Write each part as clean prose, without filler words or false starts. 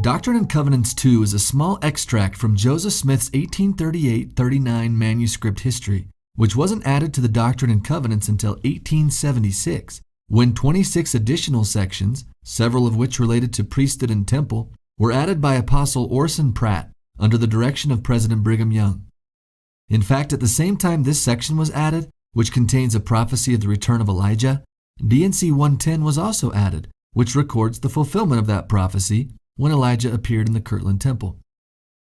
Doctrine and Covenants 2 is a small extract from Joseph Smith's 1838-39 manuscript history, which wasn't added to the Doctrine and Covenants until 1876, when 26 additional sections, several of which related to priesthood and temple, were added by Apostle Orson Pratt under the direction of President Brigham Young. In fact, at the same time this section was added, which contains a prophecy of the return of Elijah, D&C 110 was also added, which records the fulfillment of that prophecy when Elijah appeared in the Kirtland Temple.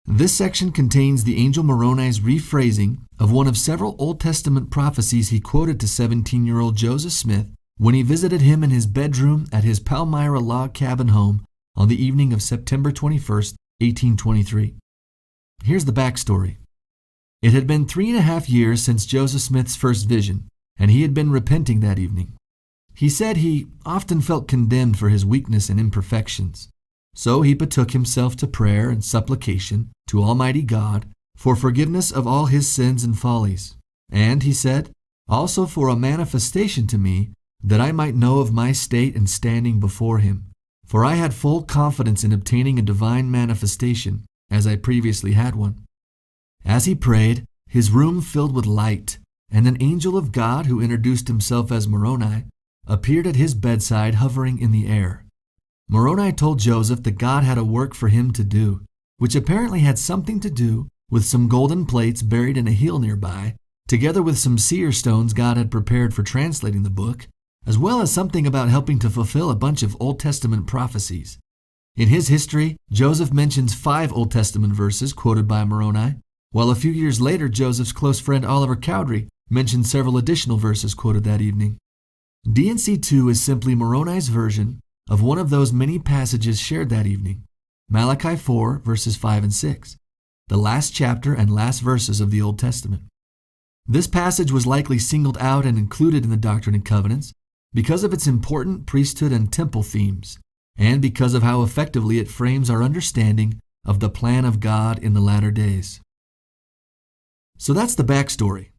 This section contains the angel Moroni's rephrasing of one of several Old Testament prophecies he quoted to 17-year-old Joseph Smith when he visited him in his bedroom at his Palmyra log cabin home on the evening of September 21st, 1823. Here's the backstory. It had been 3.5 years since Joseph Smith's first vision, and he had been repenting that evening. He said he often felt condemned for his weakness and imperfections. So he betook himself to prayer and supplication to Almighty God for forgiveness of all his sins and follies, and, he said, also for a manifestation to me that I might know of my state and standing before him, for I had full confidence in obtaining a divine manifestation, as I previously had one. As he prayed, his room filled with light, and an angel of God who introduced himself as Moroni appeared at his bedside hovering in the air. Moroni told Joseph that God had a work for him to do, which apparently had something to do with some golden plates buried in a hill nearby, together with some seer stones God had prepared for translating the book, as well as something about helping to fulfill a bunch of Old Testament prophecies. In his history, Joseph mentions 5 Old Testament verses quoted by Moroni, while a few years later Joseph's close friend Oliver Cowdery mentioned several additional verses quoted that evening. D&C 2 is simply Moroni's version of one of those many passages shared that evening, Malachi 4, verses 5 and 6, the last chapter and last verses of the Old Testament. This passage was likely singled out and included in the Doctrine and Covenants because of its important priesthood and temple themes, and because of how effectively it frames our understanding of the plan of God in the latter days. So that's the backstory.